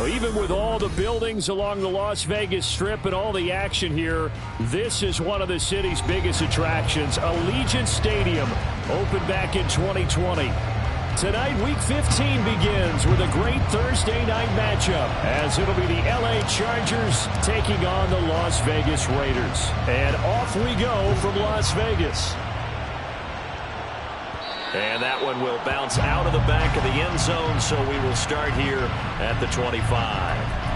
Well, even with all the buildings along the Las Vegas Strip and all the action here, this is one of the city's biggest attractions. Allegiant Stadium opened back in 2020. Tonight, Week 15 begins with a great Thursday night matchup, as it'll be the LA Chargers taking on the Las Vegas Raiders. And off we go from Las Vegas. And that one will bounce out of the back of the end zone, so we will start here at the 25.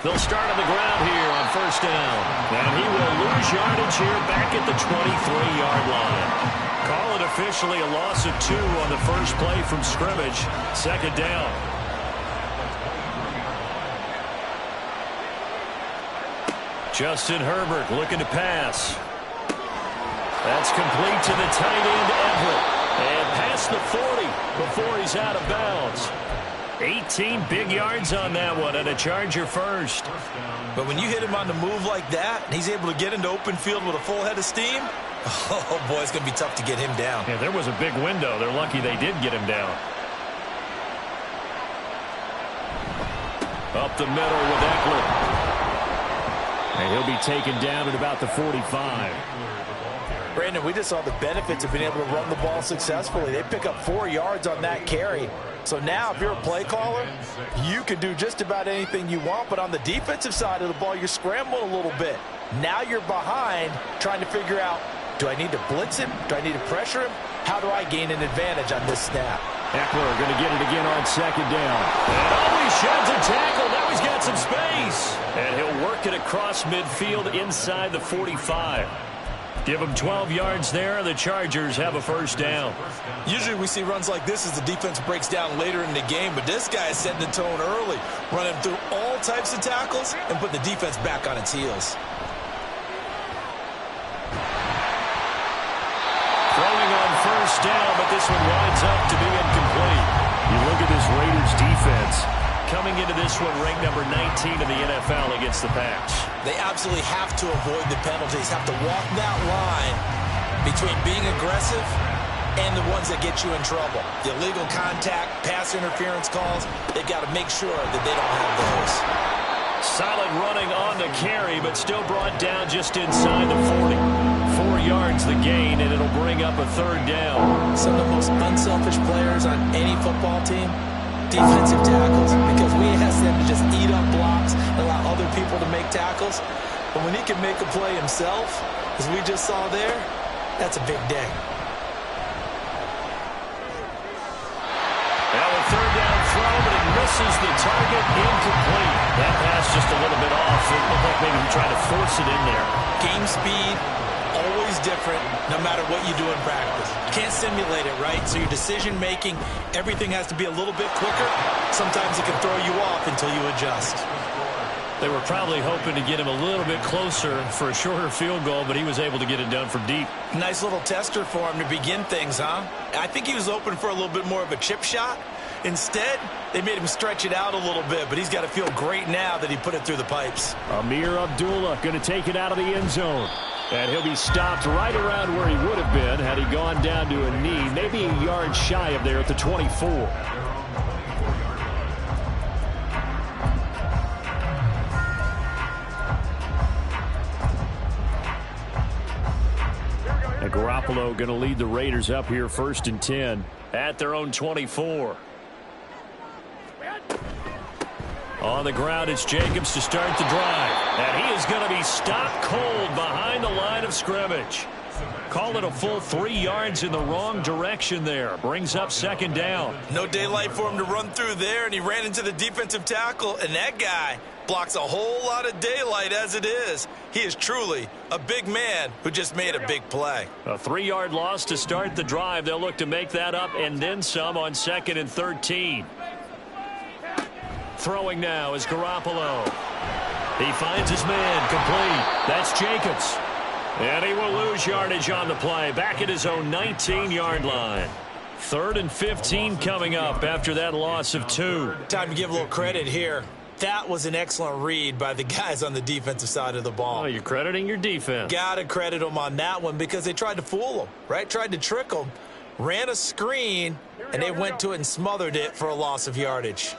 They'll start on the ground here on first down. And he will lose yardage here back at the 23-yard line. Call it officially a loss of 2 on the first play from scrimmage. Second down. Justin Herbert looking to pass. That's complete to the tight end, Everett. And past the 40 before he's out of bounds. 18 big yards on that one, and a Charger first. But when you hit him on the move like that, and he's able to get into open field with a full head of steam, oh, boy, it's going to be tough to get him down. Yeah, there was a big window. They're lucky they did get him down. Up the middle with Eckler. And he'll be taken down at about the 45. Brandon, we just saw the benefits of being able to run the ball successfully. They pick up 4 yards on that carry. So now, if you're a play caller, you can do just about anything you want. But on the defensive side of the ball, you're scrambling a little bit. Now you're behind trying to figure out, do I need to blitz him? Do I need to pressure him? How do I gain an advantage on this snap? Eckler going to get it again on second down. And he sheds a tackle. Now he's got some space. And he'll work it across midfield inside the 45. Give him 12 yards there. The Chargers have a first down. Usually we see runs like this as the defense breaks down later in the game, but this guy is setting the tone early, running through all types of tackles and put the defense back on its heels. Throwing on first down, but this one winds up to be incomplete. You look at this Raiders defense. Coming into this one, ranked number 19 in the NFL against the pass. They absolutely have to avoid the penalties, have to walk that line between being aggressive and the ones that get you in trouble. The illegal contact, pass interference calls, they've got to make sure that they don't have those. Solid running on the carry, but still brought down just inside the 40. 4 yards the gain, and it'll bring up a third down. Some of the most unselfish players on any football team, defensive tackles, because we ask them to just eat up blocks and allow other people to make tackles. But when he can make a play himself, as we just saw there, that's a big day. Now a third down throw, but it misses the target, incomplete. That pass just a little bit off. It looked like maybe he tried to force it in there. Game speed, always different, no matter what you do in practice. You can't simulate it, right? So your decision-making, everything has to be a little bit quicker. Sometimes it can throw you off until you adjust. They were probably hoping to get him a little bit closer for a shorter field goal, but he was able to get it done from deep. Nice little tester for him to begin things, huh? I think he was open for a little bit more of a chip shot. Instead, they made him stretch it out a little bit, but he's got to feel great now that he put it through the pipes. Amir Abdullah going to take it out of the end zone. And he'll be stopped right around where he would have been had he gone down to a knee, maybe a yard shy of there at the 24. And Garoppolo going to lead the Raiders up here first and 10 at their own 24. On the ground, it's Jacobs to start the drive. And he is going to be stopped cold behind the line of scrimmage. Call it a full 3 yards in the wrong direction there. Brings up second down. No daylight for him to run through there, and he ran into the defensive tackle, and that guy blocks a whole lot of daylight as it is. He is truly a big man who just made a big play. A 3-yard loss to start the drive. They'll look to make that up and then some on 2nd and 13. Throwing now is Garoppolo. He finds his man complete. That's Jacobs. And he will lose yardage on the play. Back at his own 19-yard line. 3rd and 15 coming up after that loss of 2. Time to give a little credit here. That was an excellent read by the guys on the defensive side of the ball. Oh, you're crediting your defense. Got to credit them on that one because they tried to fool them, right? Tried to trick them, ran a screen, and they went to it and smothered it for a loss of yardage.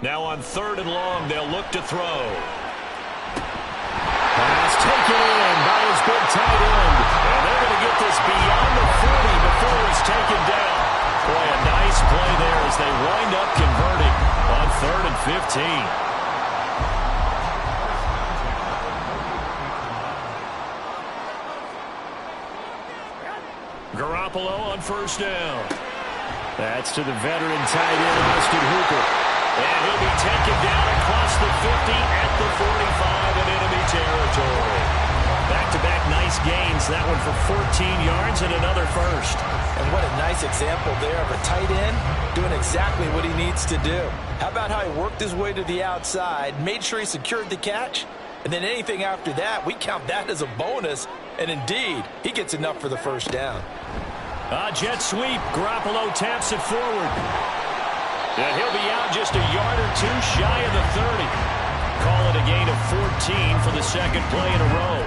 Now on 3rd and long, they'll look to throw. Pass taken in by his big tight end. And they're going to get this beyond the 40 before he's taken down. Boy, a nice play there as they wind up converting on 3rd and 15. Garoppolo on 1st down. That's to the veteran tight end, Austin Hooper. And he'll be taken down across the 50 at the 45 in enemy territory. Back-to-back nice gains. That one for 14 yards and another first. And what a nice example there of a tight end doing exactly what he needs to do. How about how he worked his way to the outside, made sure he secured the catch, and then anything after that, we count that as a bonus. And indeed, he gets enough for the first down. Jet sweep. Garoppolo taps it forward. And he'll be out just a yard or two shy of the 30. Call it a gain of 14 for the second play in a row.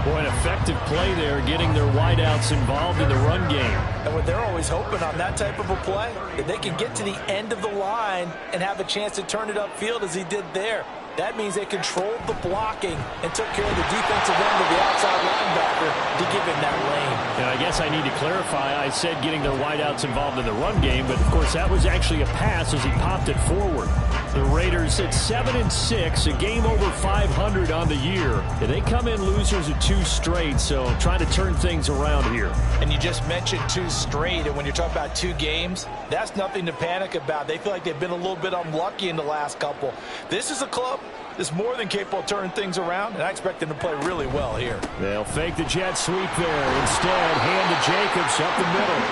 Boy, an effective play there, getting their wideouts involved in the run game. And what they're always hoping on that type of a play, if they can get to the end of the line and have a chance to turn it upfield as he did there, that means they controlled the blocking and took care of the defensive end of the outside linebacker to give him that lane. And I guess I need to clarify, I said getting their wideouts involved in the run game, but of course that was actually a pass as he popped it forward. The Raiders at 7-6, a game over 500 on the year. And they come in losers of 2 straight, so trying to turn things around here. And you just mentioned 2 straight, and when you're talking about 2 games, that's nothing to panic about. They feel like they've been a little bit unlucky in the last couple. This is a club that's more than capable of turning things around, and I expect them to play really well here. They'll fake the jet sweep there. Instead, hand to Jacobs up the middle.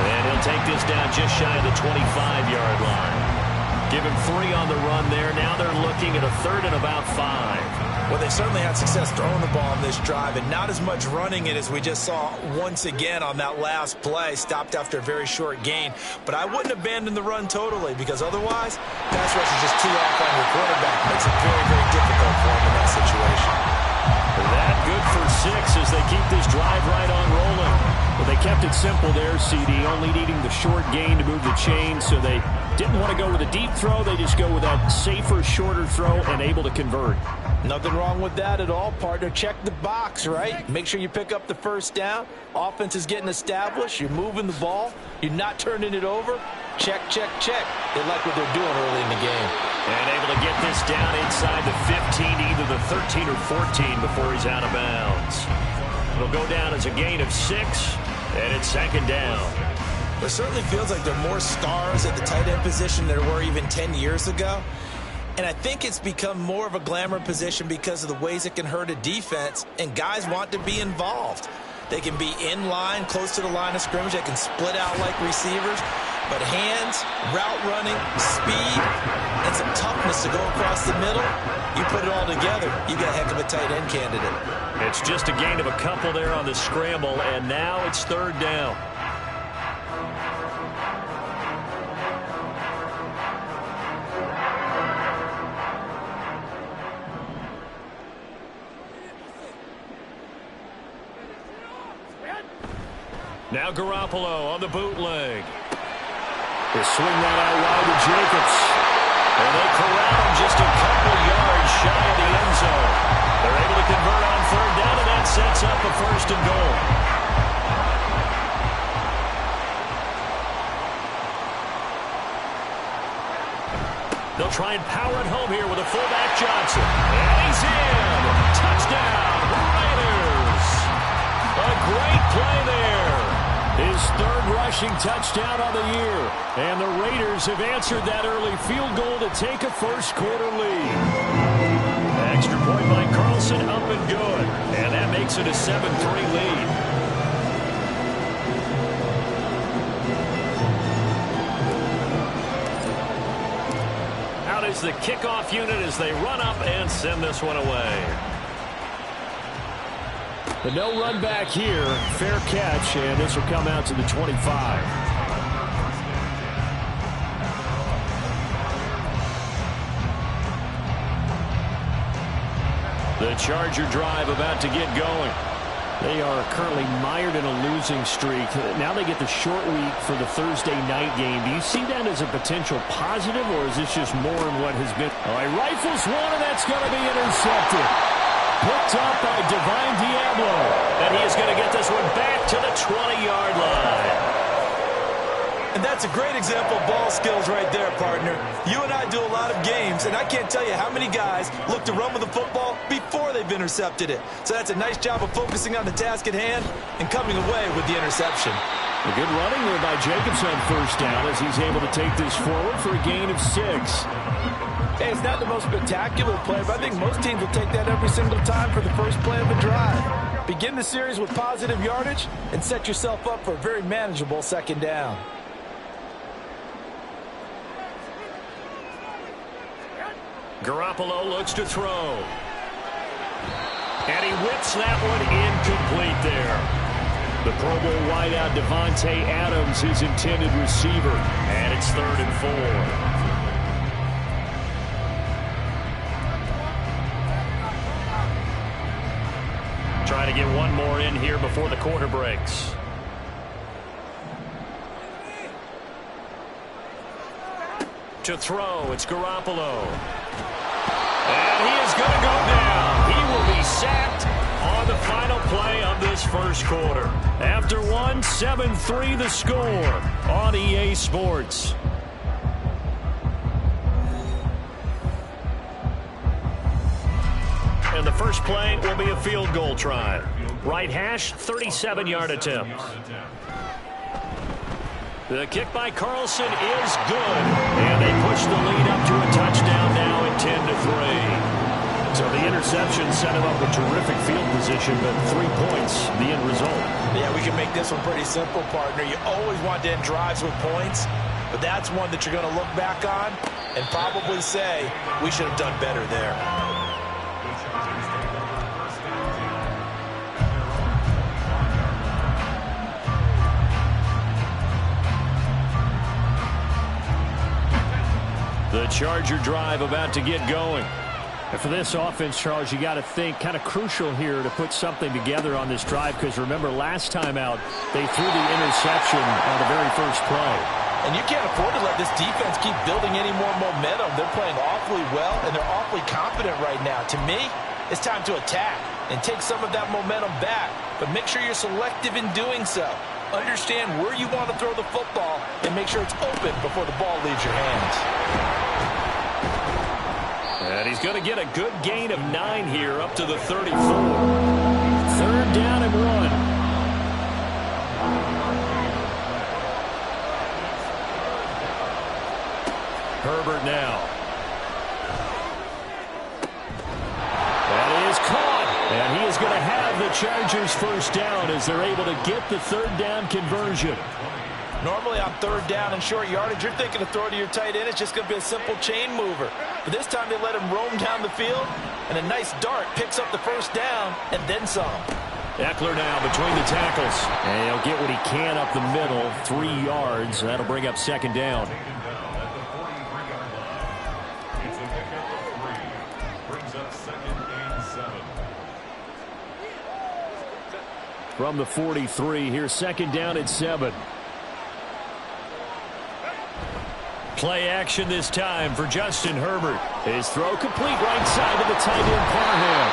And he'll take this down just shy of the 25-yard line. Give him 3 on the run there. Now they're looking at a 3rd and about 5. Well, they certainly had success throwing the ball on this drive, and not as much running it as we just saw once again on that last play. Stopped after a very short gain. But I wouldn't abandon the run totally, because otherwise, pass rush is just too off on your quarterback. Makes it very, very difficult for him in that situation. That good for 6 as they keep this drive right on rolling. Well, they kept it simple there, CD, only needing the short gain to move the chain, so they didn't want to go with a deep throw. They just go with that safer, shorter throw and able to convert. Nothing wrong with that at all, partner. Check the box, right? Make sure you pick up the first down. Offense is getting established. You're moving the ball. You're not turning it over. Check, check, check. They like what they're doing early in the game. And able to get this down inside the 15, either the 13 or 14 before he's out of bounds. It'll go down as a gain of 6, and it's 2nd down. It certainly feels like there are more stars at the tight end position than there were even 10 years ago. And I think it's become more of a glamour position because of the ways it can hurt a defense, and guys want to be involved. They can be in line, close to the line of scrimmage. They can split out like receivers. But hands, route running, speed, and some toughness to go across the middle, you put it all together, you got a heck of a tight end candidate. It's just a gain of a couple there on the scramble, and now it's 3rd down. Now Garoppolo on the bootleg. They swing that out wide to Jacobs. And they corral him just a couple yards shy of the end zone. They're able to convert on 3rd down, and that sets up a 1st and goal. They'll try and power it home here with a fullback Johnson. And he's in. Touchdown, Raiders. A great play there. His 3rd rushing touchdown on the year. And the Raiders have answered that early field goal to take a first-quarter lead. Extra point by Carlson, up and good. And that makes it a 7-3 lead. Out is the kickoff unit as they run up and send this one away. But no run back here. Fair catch, and this will come out to the 25. The Charger drive about to get going. They are currently mired in a losing streak. Now they get the short week for the Thursday night game. Do you see that as a potential positive, or is this just more in what has been? All right, rifles one, and that's going to be intercepted. Picked up by Divine Diablo. And he is going to get this one back to the 20-yard line. And that's a great example of ball skills right there, partner. You and I do a lot of games, and I can't tell you how many guys look to run with the football before they've intercepted it. So that's a nice job of focusing on the task at hand and coming away with the interception. A good running there by Jacobs on first down as he's able to take this forward for a gain of 6. Hey, it's not the most spectacular play, but I think most teams will take that every single time for the first play of the drive. Begin the series with positive yardage and set yourself up for a very manageable second down. Garoppolo looks to throw. And he whips that one incomplete there. The Pro Bowl wideout Devontae Adams, his intended receiver. And it's 3rd and 4. Trying to get one more in here before the quarter breaks. To throw, it's Garoppolo. And he is going to go down. He will be sacked on the final play of this first quarter. After one, 7-3 the score on EA Sports. And the first play will be a field goal try. Right hash, 37-yard attempt. The kick by Carlson is good. And they push the lead up to a touchdown now at 10-3. So the interception set him up with terrific field position, but 3 points, the end result. Yeah, we can make this one pretty simple, partner. You always want to end drives with points, but that's one that you're going to look back on and probably say, we should have done better there. The Charger drive about to get going. And for this offense, Charles, you got to think kind of crucial here to put something together on this drive, because remember last time out they threw the interception on the very first play. And you can't afford to let this defense keep building any more momentum. They're playing awfully well, and they're awfully confident right now. To me, it's time to attack and take some of that momentum back, but make sure you're selective in doing so. Understand where you want to throw the football and make sure it's open before the ball leaves your hands. And he's going to get a good gain of 9 here up to the 34. 3rd down and 1. Herbert now. That is caught. And he is going to have the Chargers first down as they're able to get the 3rd down conversion. Normally on 3rd down and short yardage, you're thinking of throw to your tight end. It's just going to be a simple chain mover. But this time they let him roam down the field, and a nice dart picks up the first down and then some. Eckler now between the tackles. And he'll get what he can up the middle, 3 yards. That'll bring up 2nd down. From the 43, here's 2nd down and 7. Play action this time for Justin Herbert. His throw complete right side to the tight end Parham.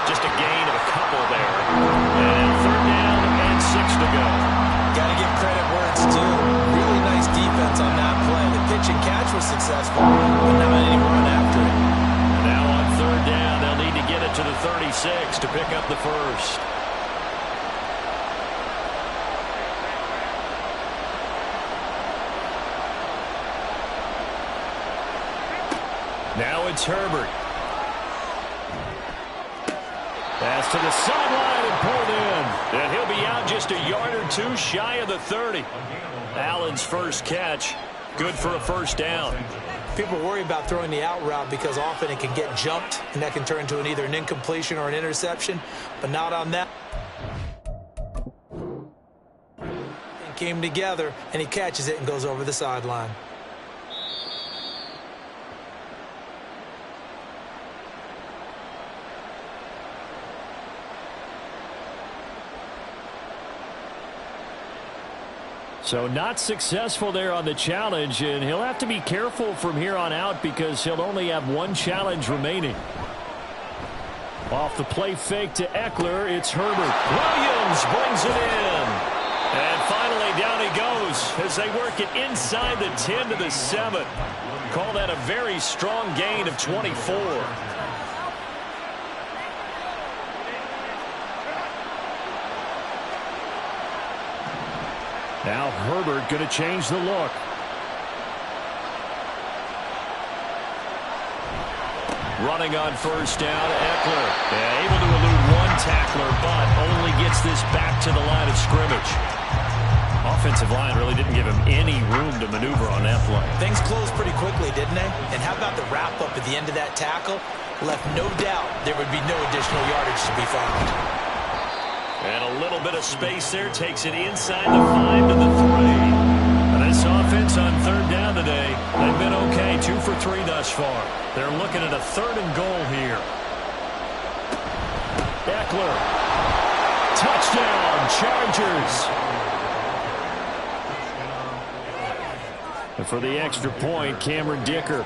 Just a gain of a couple there. And 3rd down and 6 to go. Got to give credit where it's due. Really nice defense on that play. The pitch and catch was successful, but not any run after it. Now on 3rd down, they'll need to get it to the 36 to pick up the first. Now it's Herbert. Pass to the sideline and pulled in. And he'll be out just a yard or 2 shy of the 30. Allen's first catch. Good for a first down. People worry about throwing the out route because often it can get jumped, and that can turn into either an incompletion or an interception, but not on that. It came together, and he catches it and goes over the sideline. So not successful there on the challenge, and he'll have to be careful from here on out because he'll only have one challenge remaining. Off the play fake to Eckler, it's Herbert. Williams brings it in. And finally down he goes as they work it inside the 10 to the 7. Call that a very strong gain of 24. Now Herbert going to change the look. Running on first down, Eckler. Yeah, able to elude one tackler, but only gets this back to the line of scrimmage. Offensive line really didn't give him any room to maneuver on that play. Things closed pretty quickly, didn't they? And how about the wrap-up at the end of that tackle? Left no doubt there would be no additional yardage to be found. And a little bit of space there takes it inside the 5 to the 3. This offense on third down today, they've been okay, 2 for 3 thus far. They're looking at a 3rd and goal here. Eckler. Touchdown, Chargers. And for the extra point, Cameron Dicker.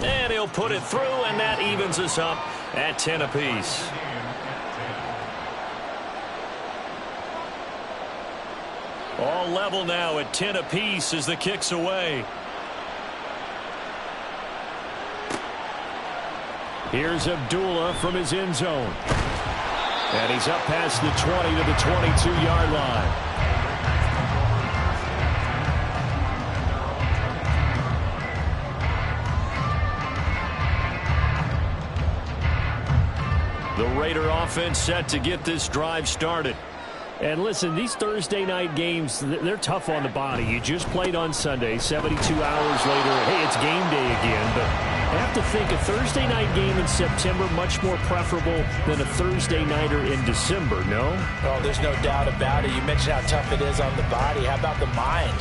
And he'll put it through, and that evens us up at 10 apiece. All level now at 10 apiece as the kick's away. Here's Abdullah from his end zone. And he's up past the 20 to the 22-yard line. The Raider offense set to get this drive started. And listen, these Thursday night games, they're tough on the body. You just played on Sunday, 72 hours later, hey, it's game day again. But I have to think a Thursday night game in September much more preferable than a Thursday nighter in December, no? Oh, there's no doubt about it. You mentioned how tough it is on the body. How about the mind?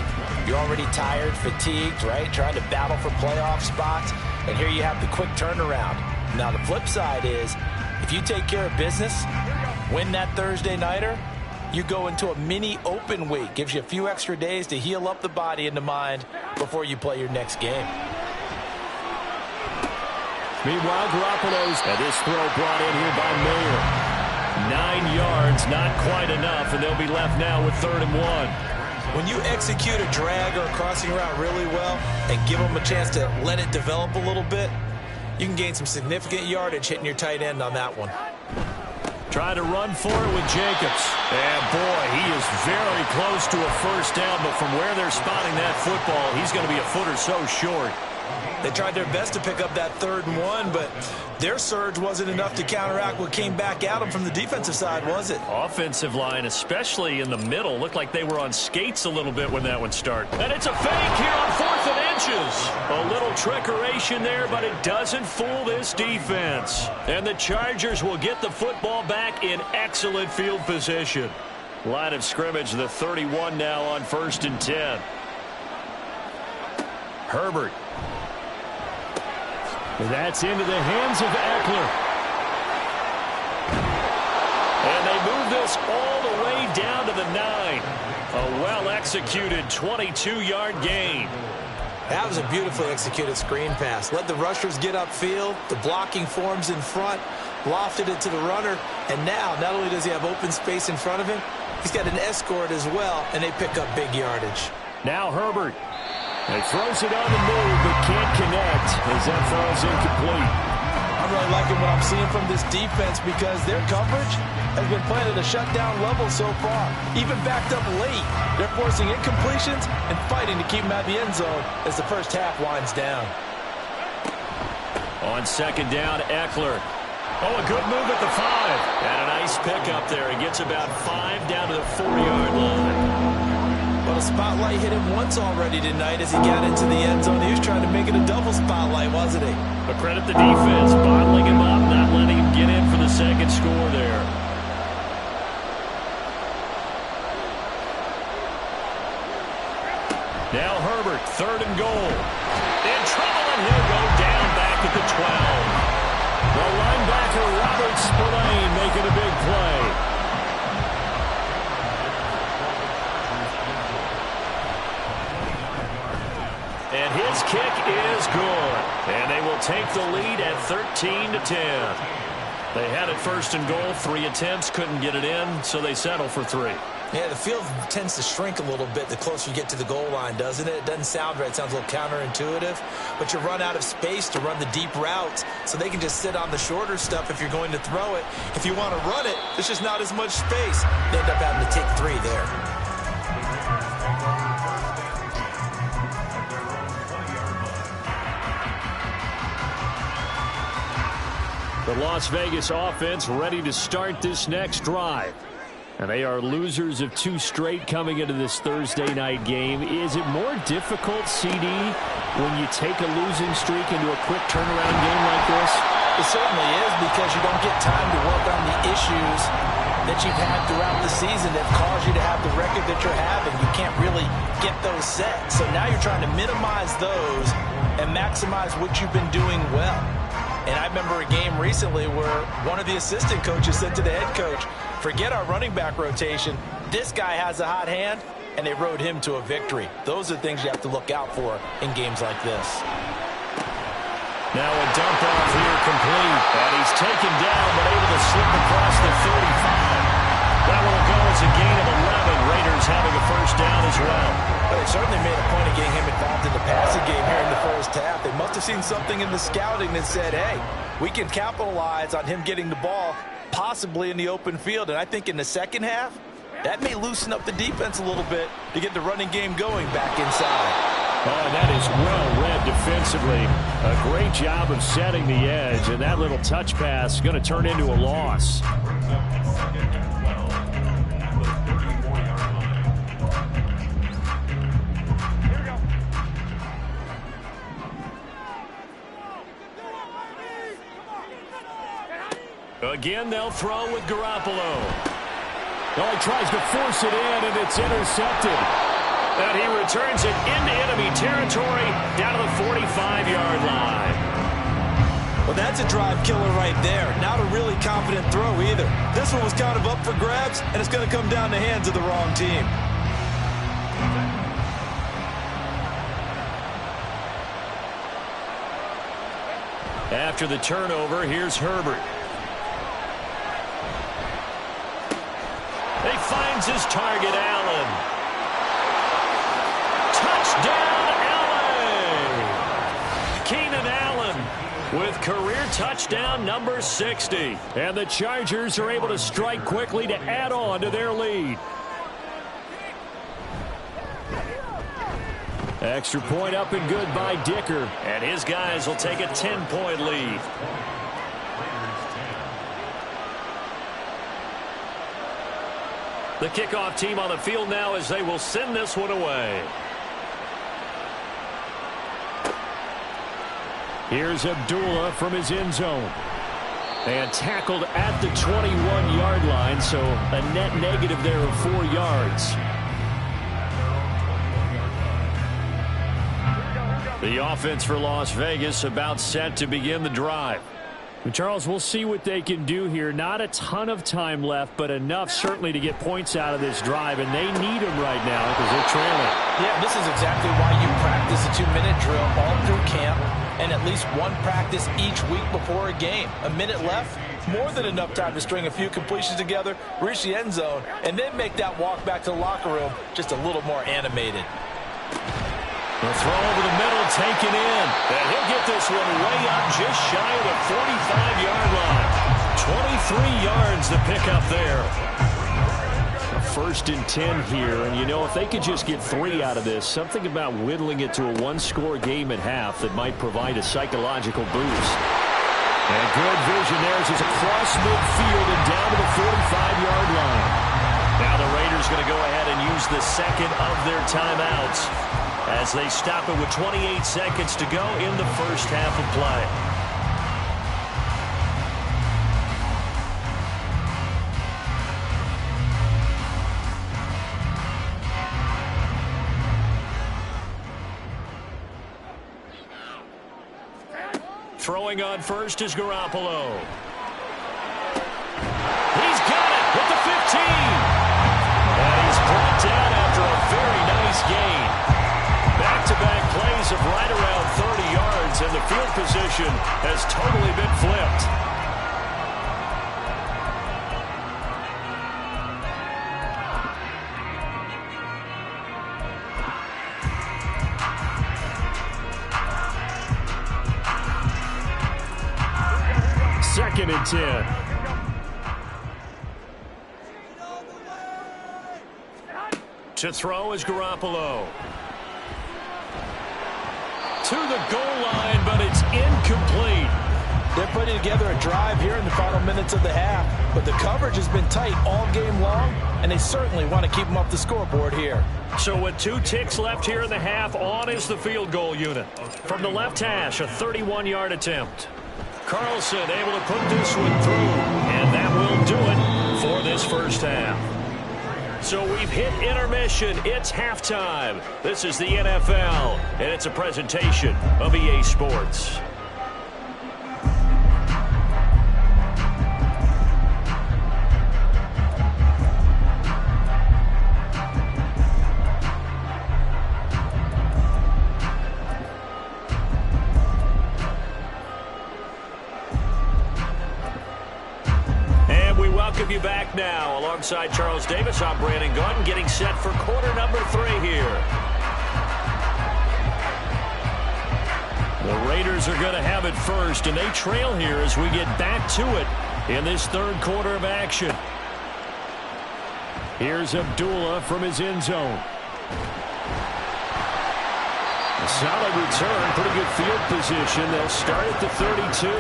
You're already tired, fatigued, right? Trying to battle for playoff spots. And here you have the quick turnaround. Now, the flip side is, if you take care of business, win that Thursday nighter, you go into a mini open week. Gives you a few extra days to heal up the body and the mind before you play your next game. Meanwhile, Garoppolo's, and this throw brought in here by Mayer. 9 yards, not quite enough, and they'll be left now with 3rd and 1. When you execute a drag or a crossing route really well and give them a chance to let it develop a little bit, you can gain some significant yardage hitting your tight end on that one. Trying to run for it with Jacobs. And boy, he is very close to a first down, but from where they're spotting that football, he's going to be a foot or so short. They tried their best to pick up that 3rd and 1, but their surge wasn't enough to counteract what came back at them from the defensive side, was it? Offensive line, especially in the middle, looked like they were on skates a little bit when that one started. And it's a fake here on 4th and inches. A little trickeration there, but it doesn't fool this defense. And the Chargers will get the football back in excellent field position. Line of scrimmage, the 31 now on 1st and 10. Herbert. That's into the hands of Eckler. And they move this all the way down to the 9. A well-executed 22-yard gain. That was a beautifully executed screen pass. Let the rushers get upfield. The blocking forms in front. Lofted it to the runner. And now, not only does he have open space in front of him, he's got an escort as well, and they pick up big yardage. Now Herbert. He throws it on the move, but can't connect as that falls incomplete. I'm really liking what I'm seeing from this defense because their coverage has been playing at a shutdown level so far. Even backed up late, they're forcing incompletions and fighting to keep them out of the end zone as the first half winds down. On 2nd down, Eckler. Oh, a good move at the 5. And a nice pickup there. He gets about 5 down to the 4-yard line. Well, the spotlight hit him once already tonight as he got into the end zone. He was trying to make it a double spotlight, wasn't he? But credit the defense, bottling him up, not letting him get in for the second score there. Now Herbert, 3rd and goal. In trouble, and he'll go down back at the 12. The linebacker, Robert Spillane, making a big play. And his kick is good. And they will take the lead at 13-10. They had it 1st and goal, 3 attempts, couldn't get it in, so they settle for 3. Yeah, the field tends to shrink a little bit the closer you get to the goal line, doesn't it? It doesn't sound right. It sounds a little counterintuitive. But you run out of space to run the deep routes, so they can just sit on the shorter stuff if you're going to throw it. If you want to run it, there's just not as much space. They end up having to take 3 there. The Las Vegas offense ready to start this next drive. And they are losers of 2 straight coming into this Thursday night game. Is it more difficult, CD, when you take a losing streak into a quick turnaround game like this? It certainly is, because you don't get time to work on the issues that you've had throughout the season that caused you to have the record that you're having. You can't really get those set. So now you're trying to minimize those and maximize what you've been doing well. And I remember a game recently where one of the assistant coaches said to the head coach, forget our running back rotation. This guy has a hot hand, and they rode him to a victory. Those are things you have to look out for in games like this. Now a dump off here complete. And he's taken down, but able to slip across the 35. That will go as a gain of 11. Raiders having a 1st down as well. But they certainly made a point of getting him involved in the passing game here in the 1st half. They must have seen something in the scouting that said, hey, we can capitalize on him getting the ball possibly in the open field. And I think in the 2nd half, that may loosen up the defense a little bit to get the running game going back inside. Oh, that is well read defensively. A great job of setting the edge, and that little touch pass is going to turn into a loss. Again, they'll throw with Garoppolo. Oh, he tries to force it in, and it's intercepted. And he returns it into enemy territory down to the 45-yard line. Well, that's a drive killer right there. Not a really confident throw either. This one was kind of up for grabs, and it's going to come down the hands of the wrong team. After the turnover, here's Herbert. He finds his target, Allen. Touchdown, LA! Keenan Allen with career touchdown number 60. And the Chargers are able to strike quickly to add on to their lead. Extra point up and good by Dicker. And his guys will take a 10-point lead. The kickoff team on the field now as they will send this one away. Here's Abdullah from his end zone. And tackled at the 21-yard line, so a net negative there of 4 yards. The offense for Las Vegas about set to begin the drive. And Charles, we'll see what they can do here. Not a ton of time left, but enough certainly to get points out of this drive, and they need them right now because they're trailing. Yeah, this is exactly why you practice a 2-minute drill all through camp and at least one practice each week before a game. A minute left, more than enough time to string a few completions together, reach the end zone, and then make that walk back to the locker room just a little more animated. The throw over the middle, taken in. And he'll get this one way up just shy of the 45-yard line. 23 yards to pick up there. A 1st and 10 here, and you know, if they could just get 3 out of this, something about whittling it to a 1-score game at half that might provide a psychological boost. And good vision there as he's across midfield and down to the 45-yard line. Now the Raiders going to go ahead and use the second of their timeouts as they stop it with 28 seconds to go in the first half of play. Throwing on first is Garoppolo. He's got it with the 15. And he's brought down after a very nice gain. Back-to-back plays of right around 30 yards, and the field position has totally been flipped. Second and 10. To throw is Garoppolo. To the goal line, but it's incomplete. They're putting together a drive here in the final minutes of the half, but the coverage has been tight all game long, and they certainly want to keep them off the scoreboard here. So with 2 ticks left here in the half, on is the field goal unit. From the left hash, a 31-yard attempt. Carlson able to put this one through, and that will do it for this first half. So we've hit intermission. It's halftime. This is the NFL, and it's a presentation of EA Sports. You back now alongside Charles Davis. I'm Brandon Gaudin, getting set for quarter number 3 here. The Raiders are going to have it first, and they trail here as we get back to it in this third quarter of action. Here's Abdullah from his end zone. A solid return, pretty good field position. They'll start at the 32.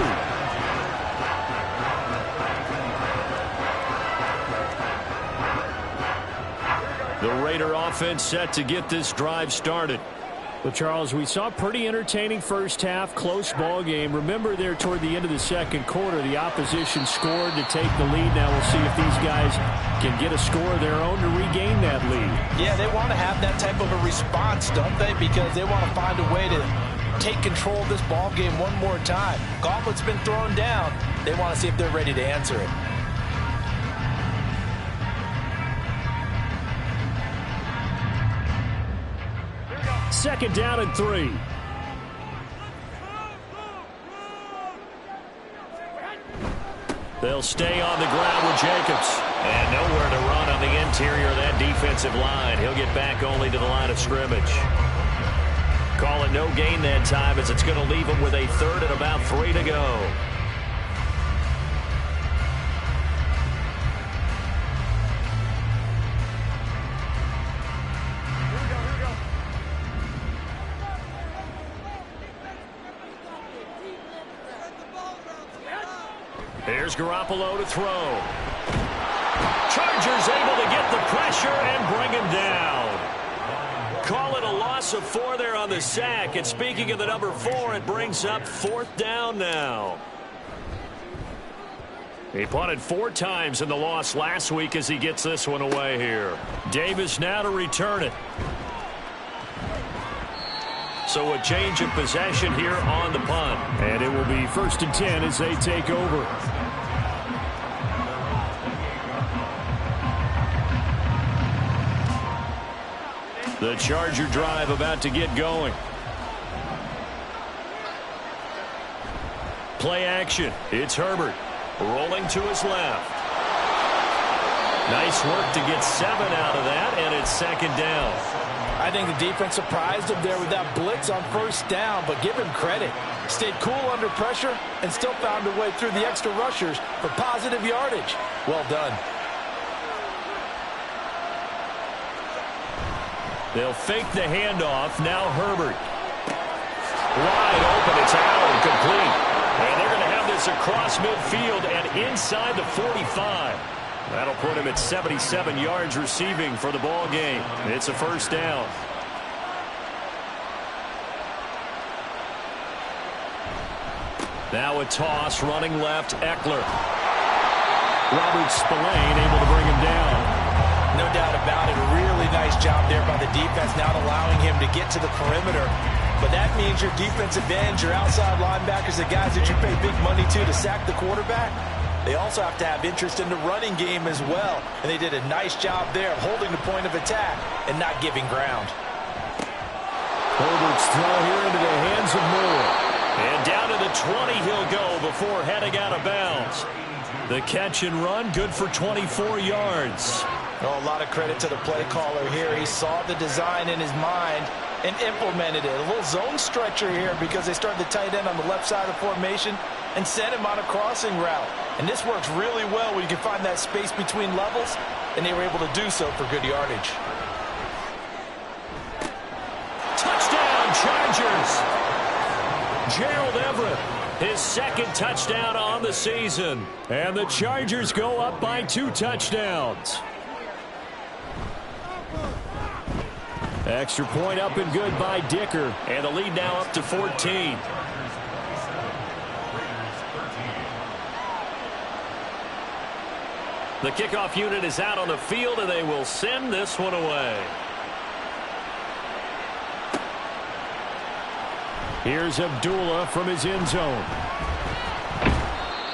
The Raider offense set to get this drive started. Well, Charles, we saw a pretty entertaining first half, close ball game. Remember there toward the end of the second quarter, the opposition scored to take the lead. Now we'll see if these guys can get a score of their own to regain that lead. Yeah, they want to have that type of a response, don't they? Because they want to find a way to take control of this ball game one more time. Gauntlet's been thrown down. They want to see if they're ready to answer it. Second down and 3. They'll stay on the ground with Jacobs. And nowhere to run on the interior of that defensive line. He'll get back only to the line of scrimmage. Call it no gain that time as it's going to leave him with a third and about 3 to go. Here's Garoppolo to throw. Chargers able to get the pressure and bring him down. Call it a loss of 4 there on the sack. And speaking of the number 4, it brings up 4th down now. He punted 4 times in the loss last week as he gets this one away here. Davis now to return it. So a change of possession here on the punt. And it will be 1st and 10 as they take over. The Charger drive about to get going. Play action. It's Herbert rolling to his left. Nice work to get 7 out of that, and it's 2nd down. I think the defense surprised him there with that blitz on 1st down, but give him credit. Stayed cool under pressure and still found a way through the extra rushers for positive yardage. Well done. They'll fake the handoff. Now Herbert. Wide open. It's out and complete. And they're going to have this this across midfield and inside the 45. That'll put him at 77 yards receiving for the ball game. It's a first down. Now a toss, running left, Eckler. Robert Spillane able to bring him down. No doubt about it. A really nice job there by the defense, not allowing him to get to the perimeter. But that means your defensive ends, your outside linebackers, the guys that you pay big money to sack the quarterback, they also have to have interest in the running game as well. And they did a nice job there of holding the point of attack and not giving ground. Herbert's throw here into the hands of Moore. And down to the 20 he'll go before heading out of bounds. The catch and run, good for 24 yards. Oh, a lot of credit to the play caller here. He saw the design in his mind and implemented it. A little zone stretcher here because they started the tight end on the left side of the formation and sent him on a crossing route. And this works really well when you can find that space between levels, and they were able to do so for good yardage. Touchdown, Chargers! Gerald Everett, his second touchdown on the season. And the Chargers go up by 2 touchdowns. Extra point up and good by Dicker. And the lead now up to 14. The kickoff unit is out on the field, and they will send this one away. Here's Abdullah from his end zone.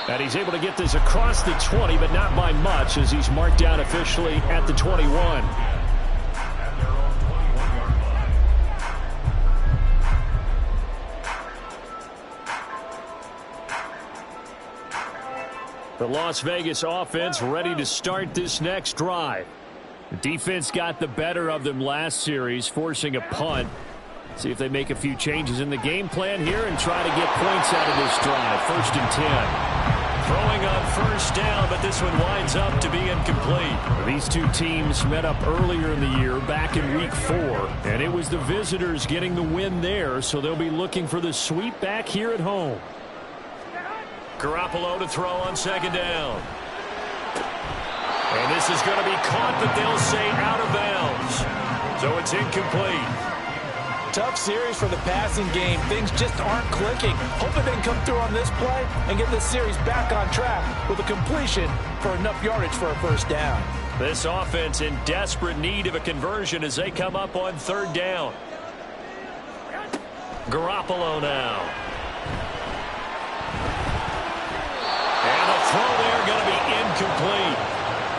And he's able to get this across the 20, but not by much, as he's marked down officially at the 21. The Las Vegas offense ready to start this next drive. The defense got the better of them last series, forcing a punt. See if they make a few changes in the game plan here and try to get points out of this drive. 1st and 10. Throwing on first down, but this one winds up to be incomplete. These two teams met up earlier in the year, back in week 4. And it was the visitors getting the win there, so they'll be looking for the sweep back here at home. Garoppolo to throw on second down. And this is going to be caught, but they'll say out of bounds. So it's incomplete. Tough series for the passing game. Things just aren't clicking. Hoping they can come through on this play and get this series back on track with a completion for enough yardage for a first down. This offense in desperate need of a conversion as they come up on 3rd down. Garoppolo now. And the throw there going to be incomplete.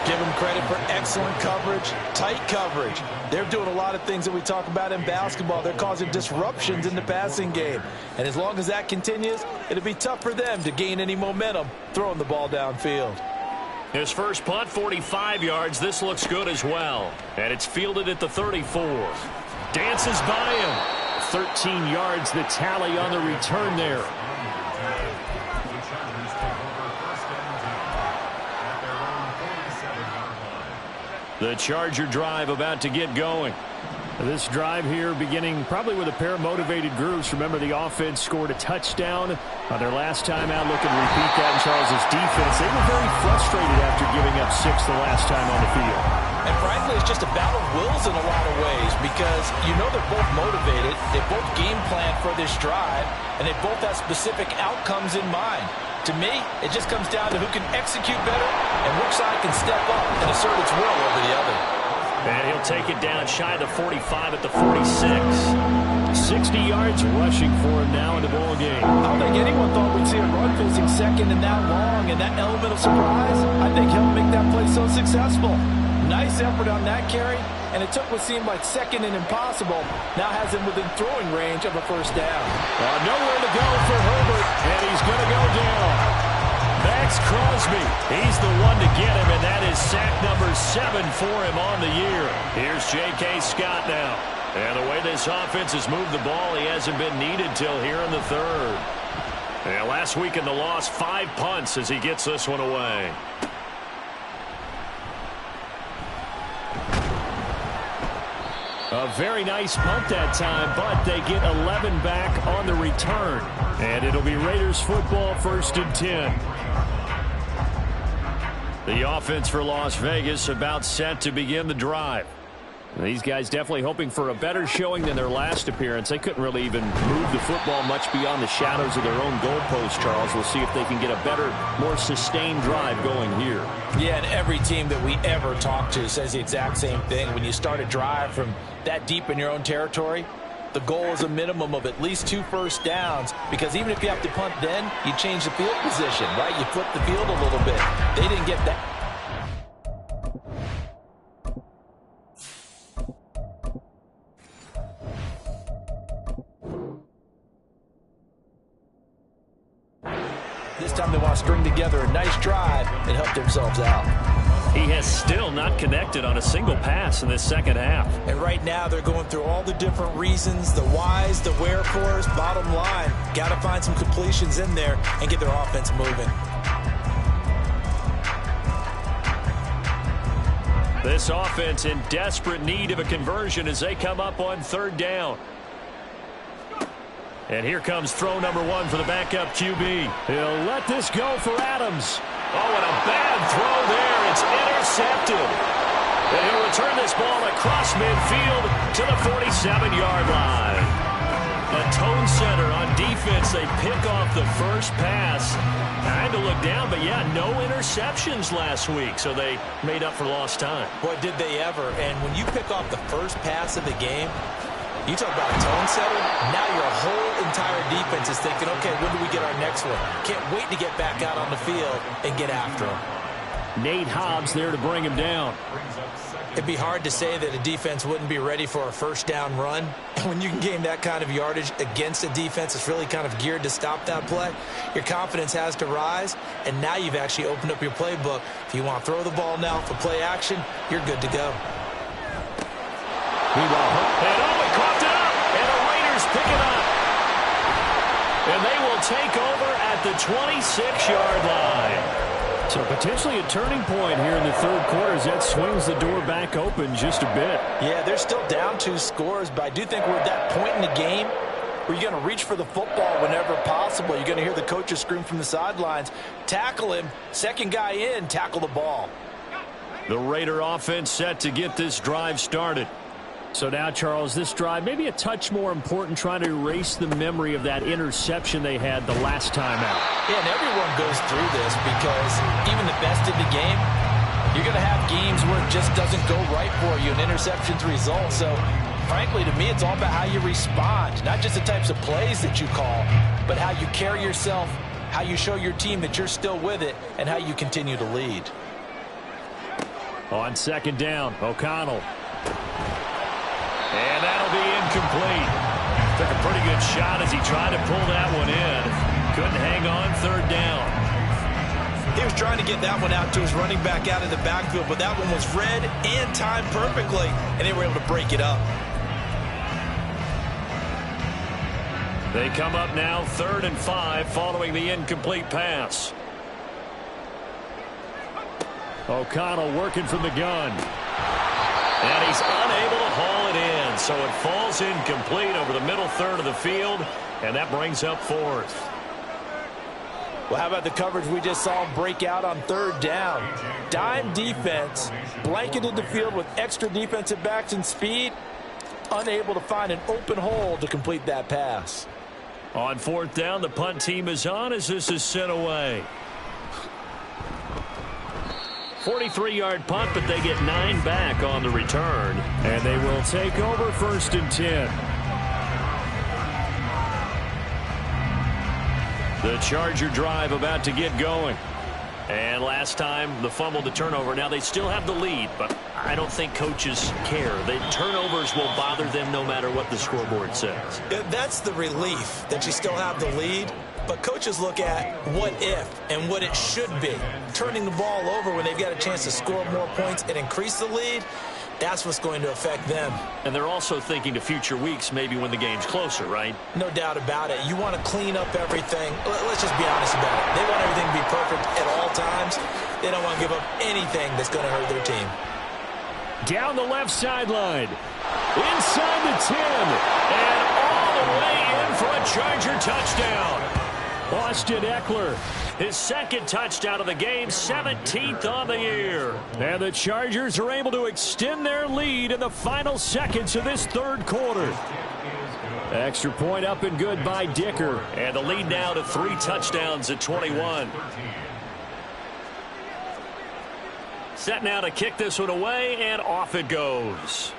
Give them credit for excellent coverage, tight coverage. They're doing a lot of things that we talk about in basketball. They're causing disruptions in the passing game. And as long as that continues, it'll be tough for them to gain any momentum throwing the ball downfield. His first punt, 45 yards. This looks good as well. And it's fielded at the 34. Dances by him. 13 yards, the tally on the return there. The Charger drive about to get going. This drive here beginning probably with a pair of motivated groups. Remember, the offense scored a touchdown on their last time out. Looking to repeat that in Charles' defense. They were very frustrated after giving up 6 the last time on the field. And frankly, it's just a battle of wills in a lot of ways because you know they're both motivated. They both game plan for this drive, and they both have specific outcomes in mind. To me, it just comes down to who can execute better and which side can step up and assert its will over the other. And he'll take it down shy of the 45 at the 46. 60 yards rushing for him now in the ball game. I don't think anyone thought we'd see a run facing second and that long, and that element of surprise, I think helped make that play so successful. Nice effort on that carry, and it took what seemed like second and impossible. Now has him within throwing range of a first down. Nowhere to go for Herbert, and he's going to go down. Max Crosby, he's the one to get him, and that is sack number 7 for him on the year. Here's J.K. Scott now. And the way this offense has moved the ball, he hasn't been needed till here in the 3rd. And last week in the loss, 5 punts as he gets this one away. A very nice punt that time, but they get 11 back on the return. And it'll be Raiders football, 1st and 10. The offense for Las Vegas about set to begin the drive. These guys definitely hoping for a better showing than their last appearance. They couldn't really even move the football much beyond the shadows of their own goalpost, Charles. We'll see if they can get a better, more sustained drive going here. Yeah, and every team that we ever talk to says the exact same thing. When you start a drive from that deep in your own territory, the goal is a minimum of at least 2 first downs, because even if you have to punt then, you change the field position, right? You flip the field a little bit. They didn't get that. This time they want to string together a nice drive and help themselves out. He has still not connected on a single pass in this second half. And right now they're going through all the different reasons, the whys, the wherefores. Bottom line, got to find some completions in there and get their offense moving. This offense in desperate need of a conversion as they come up on 3rd down. And here comes throw number 1 for the backup QB. He'll let this go for Adams. Oh, and a bad throw there. It's intercepted. And he'll return this ball across midfield to the 47-yard line. A tone setter on defense. They pick off the first pass. Time to look down, but yeah, no interceptions last week, so they made up for lost time. Boy, did they ever. And when you pick off the first pass of the game, you talk about a tone setter. Now your whole entire defense is thinking, okay, when do we get our next one? Can't wait to get back out on the field and get after him. Nate Hobbs there to bring him down. It'd be hard to say that a defense wouldn't be ready for a first down run. When you can gain that kind of yardage against a defense that's really kind of geared to stop that play, your confidence has to rise, and now you've actually opened up your playbook. If you want to throw the ball now for play action, you're good to go. And coughed it up, and the Raiders pick it up. And they will take over at the 26-yard line. So potentially a turning point here in the 3rd quarter as that swings the door back open just a bit. Yeah, they're still down 2 scores, but I do think we're at that point in the game where you're going to reach for the football whenever possible. You're going to hear the coaches scream from the sidelines. Tackle him. Second guy in, tackle the ball. The Raider offense set to get this drive started. So now, Charles, this drive maybe a touch more important, trying to erase the memory of that interception they had the last time out. Yeah, and everyone goes through this because even the best in the game, you're going to have games where it just doesn't go right for you, and interceptions result. So, frankly, to me, it's all about how you respond, not just the types of plays that you call, but how you carry yourself, how you show your team that you're still with it, and how you continue to lead. On 2nd down, O'Connell. And that'll be incomplete. Took a pretty good shot as he tried to pull that one in. Couldn't hang on 3rd down. He was trying to get that one out to his running back out of the backfield, but that one was read and timed perfectly, and they were able to break it up. They come up now 3rd and 5 following the incomplete pass. O'Connell working from the gun. And he's unable to haul it in, so it falls incomplete over the middle 3rd of the field, and that brings up 4th. Well, how about the coverage we just saw him break out on 3rd down? Dime defense, blanketed the field with extra defensive backs and speed, unable to find an open hole to complete that pass. On 4th down, the punt team is on as this is sent away. 43-yard punt, but they get 9 back on the return. And they will take over 1st and 10. The Charger drive about to get going. And last time, the fumble to turnover. Now, they still have the lead, but I don't think coaches care. The turnovers will bother them no matter what the scoreboard says. That's the relief, that you still have the lead. But coaches look at what if and what it should be. Turning the ball over when they've got a chance to score more points and increase the lead, that's what's going to affect them. And they're also thinking to future weeks, maybe when the game's closer, right? No doubt about it. You want to clean up everything. Let's just be honest about it. They want everything to be perfect at all times. They don't want to give up anything that's going to hurt their team. Down the left sideline. Inside the 10. And all the way in for a Charger touchdown. Austin Eckler. His second touchdown of the game, 17th on the year. And the Chargers are able to extend their lead in the final seconds of this third quarter. Extra point up and good by Dicker. And the lead now to 3 touchdowns at 21. Set now to kick this one away, and off it goes.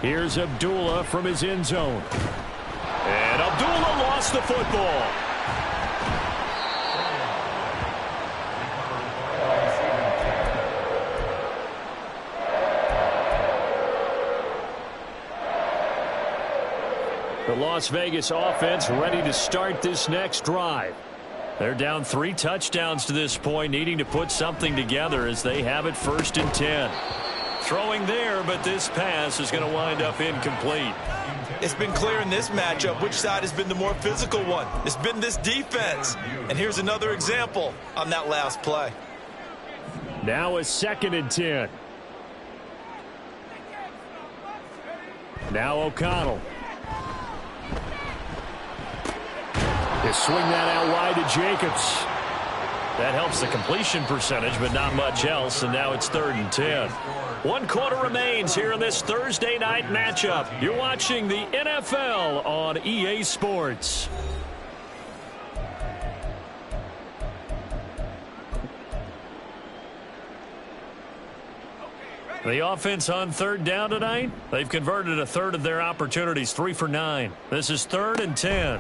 Here's Abdullah from his end zone. And Abdullah lost the football. The Las Vegas offense ready to start this next drive. They're down 3 touchdowns to this point, needing to put something together as they have it 1st and 10. Throwing there, but this pass is going to wind up incomplete. It's been clear in this matchup which side has been the more physical one. It's been this defense. And here's another example on that last play. Now a 2nd and 10. Now O'Connell. They swing that out wide to Jacobs. That helps the completion percentage, but not much else, and now it's 3rd and 10. 1 quarter remains here in this Thursday night matchup. You're watching the NFL on EA Sports. The offense on 3rd down tonight, they've converted a third of their opportunities, 3 for 9. This is 3rd and 10.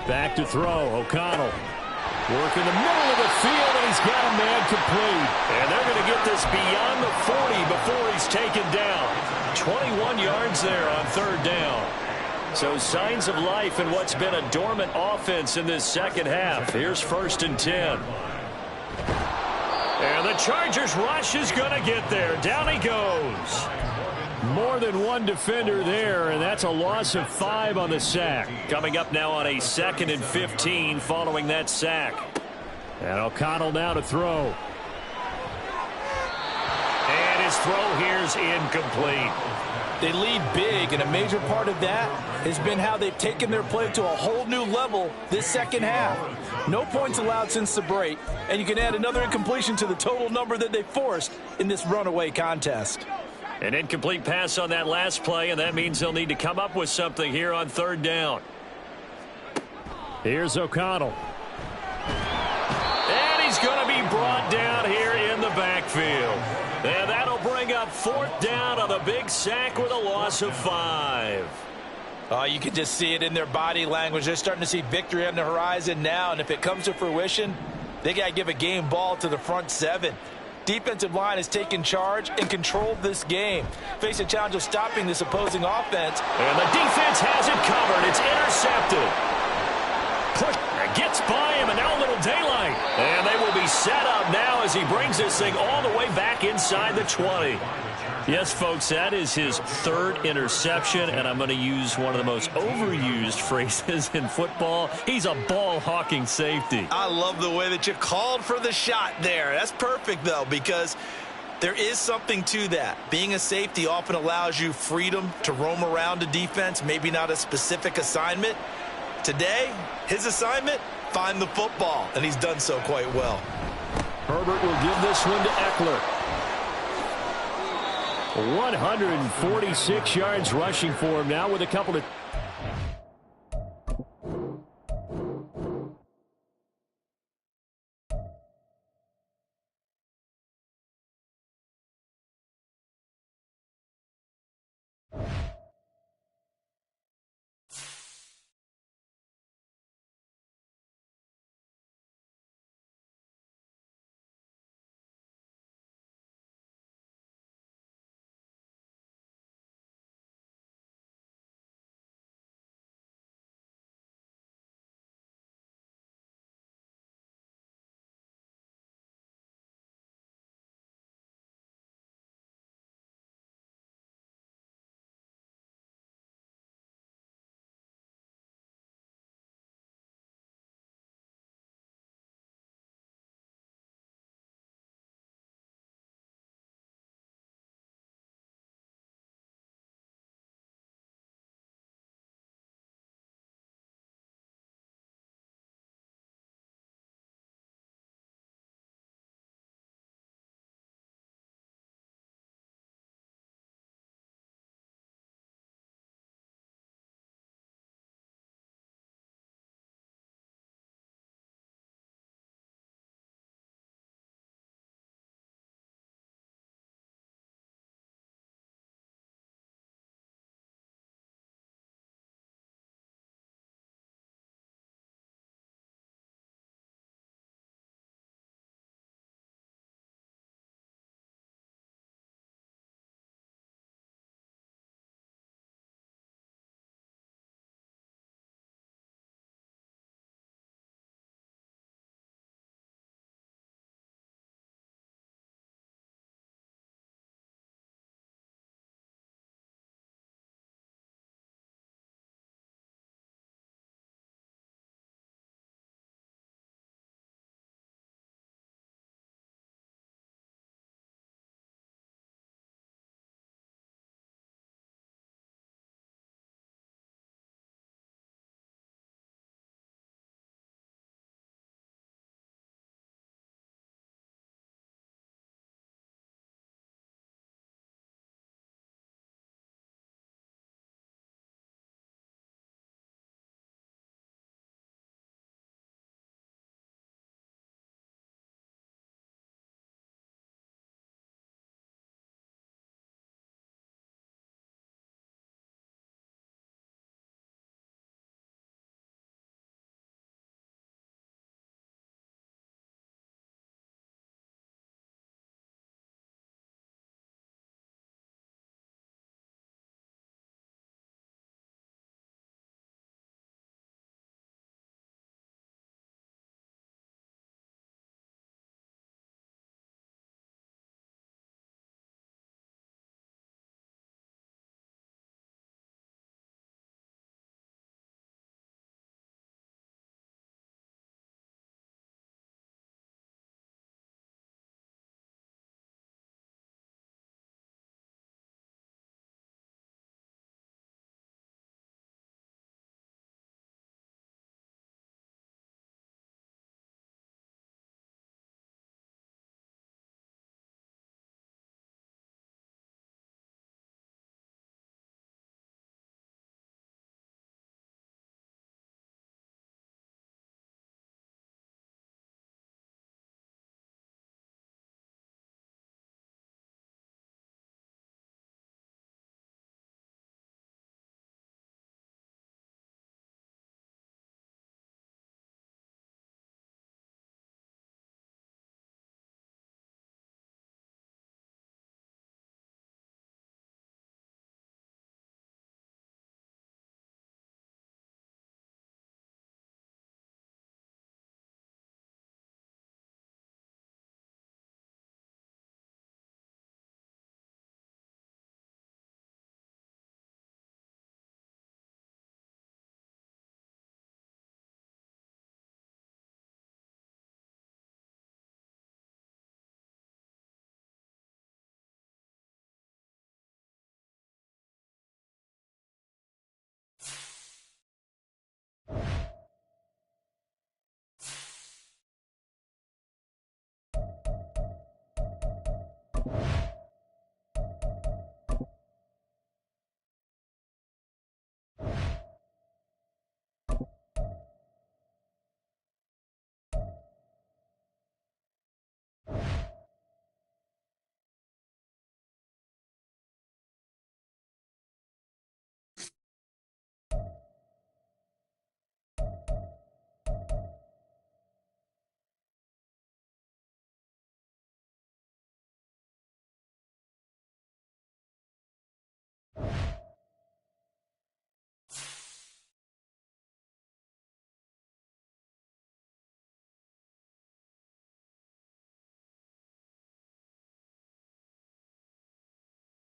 Back to throw, O'Connell. Work in the middle of the field, and he's got a man complete. And they're going to get this beyond the 40 before he's taken down. 21 yards there on 3rd down. So signs of life in what's been a dormant offense in this second half. Here's 1st and 10. And the Chargers rush is going to get there. Down he goes. More than one defender there, and that's a loss of 5 on the sack. Coming up now on a 2nd and 15 following that sack. And O'Connell now to throw. And his throw here's incomplete. They lead big, and a major part of that has been how they've taken their play to a whole new level this second half. No points allowed since the break, and you can add another incompletion to the total number that they forced in this runaway contest. An incomplete pass on that last play, and that means they'll need to come up with something here on 3rd down. Here's O'Connell. And he's going to be brought down here in the backfield. And that'll bring up 4th down on the big sack with a loss of 5. You can just see it in their body language. They're starting to see victory on the horizon now, and if it comes to fruition, they got to give a game ball to the front 7. Defensive line has taken charge and controlled this game. Face a challenge of stopping this opposing offense. And the defense has it covered. It's intercepted. Push. Gets by him, and now a little daylight. And they will be set up now as he brings this thing all the way back inside the 20. Yes, folks, that is his 3rd interception, and I'm going to use one of the most overused phrases in football. He's a ball-hawking safety. I love the way that you called for the shot there. That's perfect, though, because there is something to that. Being a safety often allows you freedom to roam around a defense, maybe not a specific assignment. Today, his assignment, find the football, and he's done so quite well. Herbert will give this one to Eckler. 146 yards rushing for him now with a couple of